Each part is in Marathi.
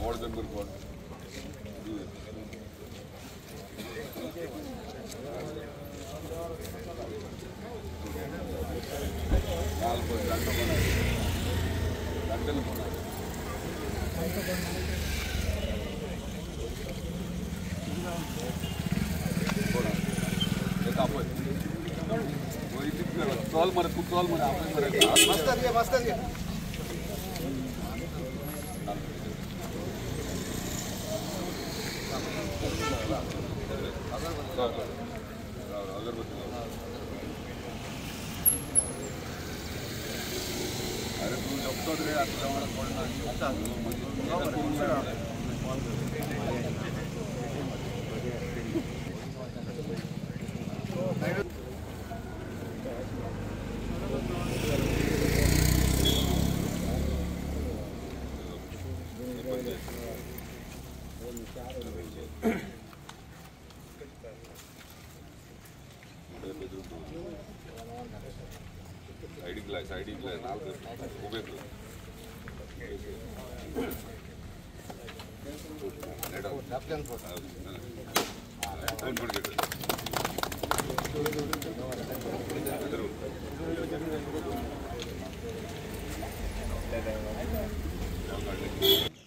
More than good one. चल मरे तू चल मरे मस्त अगरबत्ती अरे तू जगतो रे आता साइड नाल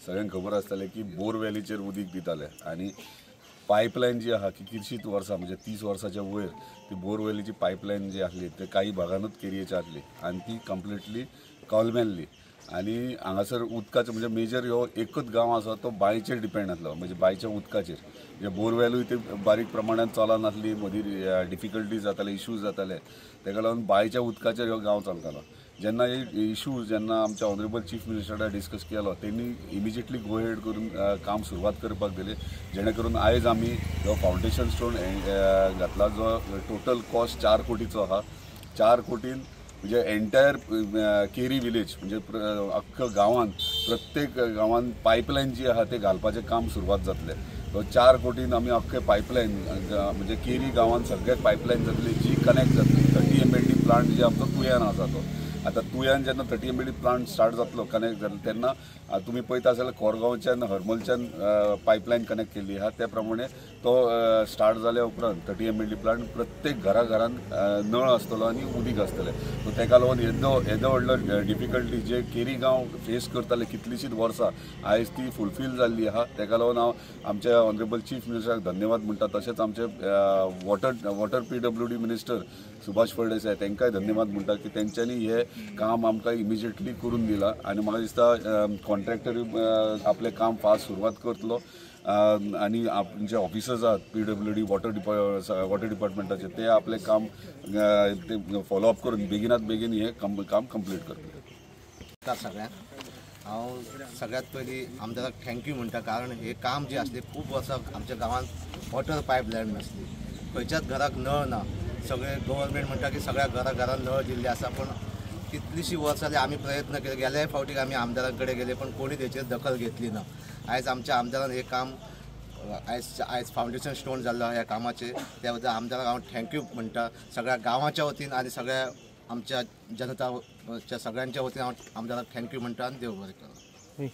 सगळ्यांक खबर आसतलें की बोरवेलीचेर उदीक दिताले आनी पायपलायन जी आहा कितलीशीच वर्सां म्हणजे 30 वर्सांच्या वयर ती बोरवेलीची पायपलायन जी आसली ते काही भागानूच केरियेची आसली आनी ती कंप्लिटली कॉलमेल्ली आनी हांगासर उदकाचो म्हणजे मेजर ह्यो एकच गांव आसा तो बांयचेर डिपेंड आसलो म्हणजे बांयच्या उदकाचेर म्हणजे बोरवेलूय ते बारीक प्रमाणात चलनासली मदीं डिफिकल्टीज जाताले इश्यूज जाताले ताका लागून बांयच्या उदकाचेर हो गांव चलतालो जेन्ना हे इश्यूज जेन्ना आमच्या ऑनरेबल चीफ मिनिस्टरान डिस्कस केलो तेणी इमिजिएटली गो हेड करून काम सुरवात करपाक दिली जेणे करून आयज आमी हो फावंडेशन स्टोन घातला जो टोटल कॉस्ट 4 कोटीचो आहा 4 कोटीन म्हणजे एंटायर केरी विलेज म्हणजे अख्ख्या गांवांत प्रत्येक गांवांत पायपलायन जी आहा ते घालपाचें काम सुरवात जातलें तो 4 कोटीन आमी अख्खे पायपलायन म्हणजे केरी गांवांत सगळ्याक पायपलायन जातली जी कनेक्ट जातली 30 MLD प्लांट जे आमचो तुयन आसा तो आता तुयन जेन्ना 30 MLD प्लांट स्टार्ट जातलो कनेक्ट जातलो तेन्ना तुमी पळयता जाल्यार कोरगांवच्यान हरमलच्यान पायपलायन कनेक्ट केल्ली आहा त्या प्रमाणे तो स्टार्ट जाल्या उपरांत 30 MLD प्लांट प्रत्येक घरांत नळ आसतलो आनी उदीक आसतलें सो ताका लागून येदो व्हडलो डिफिकल्टी जे केरी गांव फेस करताले कितलीशींच वर्सां आयज ती फुलफील जाल्ली आहा ताका लागून हांव आमच्या ऑनरेबल चीफ मिनिस्टराक धन्यवाद म्हणटा तशेंच आमचे water PWD minister Subhash Phaldesai तांकांय धन्यवाद म्हणटा की तेंच्यांनी हे काम आमकां इमिजिएटली करून दिलां आनी म्हाका दिसता कॉन्ट्रॅक्टर आपलें काम फास्ट सुरवात करतलो आनी आमचे ऑफिसर्स आहात PWD वॉटर डिपार्टमेंटाचे ते आपलें काम फॉलोअप करून बेगिनात बेगीन हे काम कंप्लीट करतले सगळ्यांक हांव सगळ्यात पयलीं आमदाराक थँक्यू म्हणटा कारण हे काम जे आसलें खूब वर्सां आमच्या गांवांत वॉटर पायपलायन नासली खंयच्याच घराक नळ ना सगळे गव्हर्मेंट म्हणटा की सगळ्या घरान नळ दिल्ले आसा पण कितलीशीं वर्सां जाली आमी प्रयत्न केले गेल्या फावटीक आमी आमदारां कडेन गेले पण कोणी तेचेर दखल घेतली ना आयज आमच्या आमदारान हे काम आयज फावंडेशन स्टोन जाल्लो ह्या कामाचे त्या बद्दल आमदाराक हांव थँक्यू म्हणटा सगळ्या गांवाच्या वतीन आनी सगळ्या आमच्या जनताच्या सगळ्यांच्या वतीन हांव आमदाराक थँक्यू म्हणटा आनी देव बरें करूं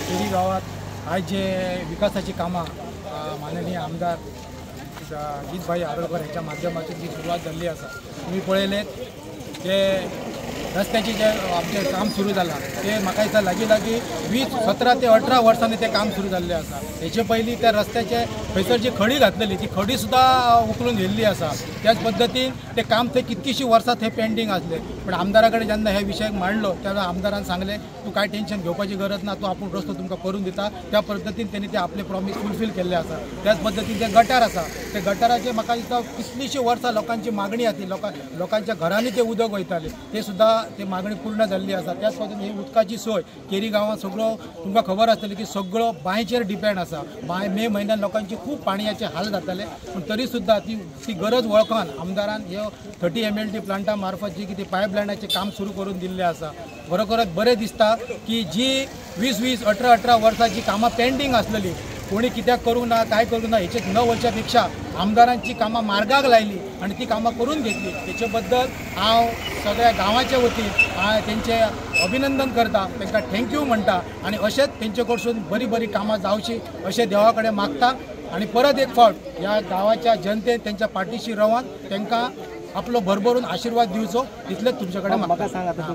केरी गांवांत आयज जे विकासाची कामां माननीय आमदार अजितभाई आरोलकर ह्याच्या माध्यमातून जी सुरुवात झाली आसा तुम्ही पळयलेत जे रस्त्याचे जे आमचे काम सुरू झाला ते म्हाका दिसता लागीं 17 ते 18 वर्सांनी ते काम सुरू जाल्लें आसा हेचे पयलीं त्या रस्त्याचे थंयसर जी खडी घातलेली ती खडी सुद्दां उखलून गेल्ली आसा त्याच पद्दतीन ते काम थंय कितकीशीं वर्सां थंय पेंडींग आसले पण आमदारा कडेन जेन्ना हे विशय मांडलो तेन्ना आमदारान सांगलें तूं कांय टेन्शन घेवपाची गरज ना तूं आपूण रस्तो तुमकां करून दिता त्या पद्दतीन तेणी ते आपले प्रॉमीस फुलफील केल्ले आसा त्याच पद्दतीन जे गटार आसा ते गटाराचे म्हाका दिसता कितलीशीं वर्सां लोकांची मागणी आसली लोकांच्या घरांनी ते उदक वयतालें ते सुद्दां ते मागणी पूर्ण जाल्ली आसा त्याच पद्दतीन ही उदकाची सोय केरी गांवांत सगळो तुमकां खबर आसतली की सगळो बांयचेर डिपेंड आसा मे म्हयन्यान लोकांची खूब पाणयाचे हाल जाताले पण तरी सुद्दां ती गरज वळखून आमदारान ह्यो 30 MLD प्लांटा मार्फत जी कितें पायपलायनाचें काम सुरू करून दिल्लें आसा खरोखरच बरें दिसता की जी 20 18 वर्सां जी कामां पेंडींग आसलेली कोणी कित्याक करूंक ना काय करूंक ना हेचेर न वचच्या पेक्षा आमदारांची कामां मार्गाक लायली आणि ती कामां करून घेतली तेचे बद्दल हांव सगळ्या गांवाच्या वतीन हांव तेंचे अभिनंदन करता, तांकां थँक्यू म्हणटा आणि अशेंच तेंचे कडसून बरी बरी कामां जावची अशें देवा कडेन मागता आणि परत एक फावट ह्या गांवाच्या जनतेन तेंच्या पाठीशी रावन तांकां आपलो भरभरून आशीर्वाद दिवचो इतलेंच तुमचे कडेन मागता.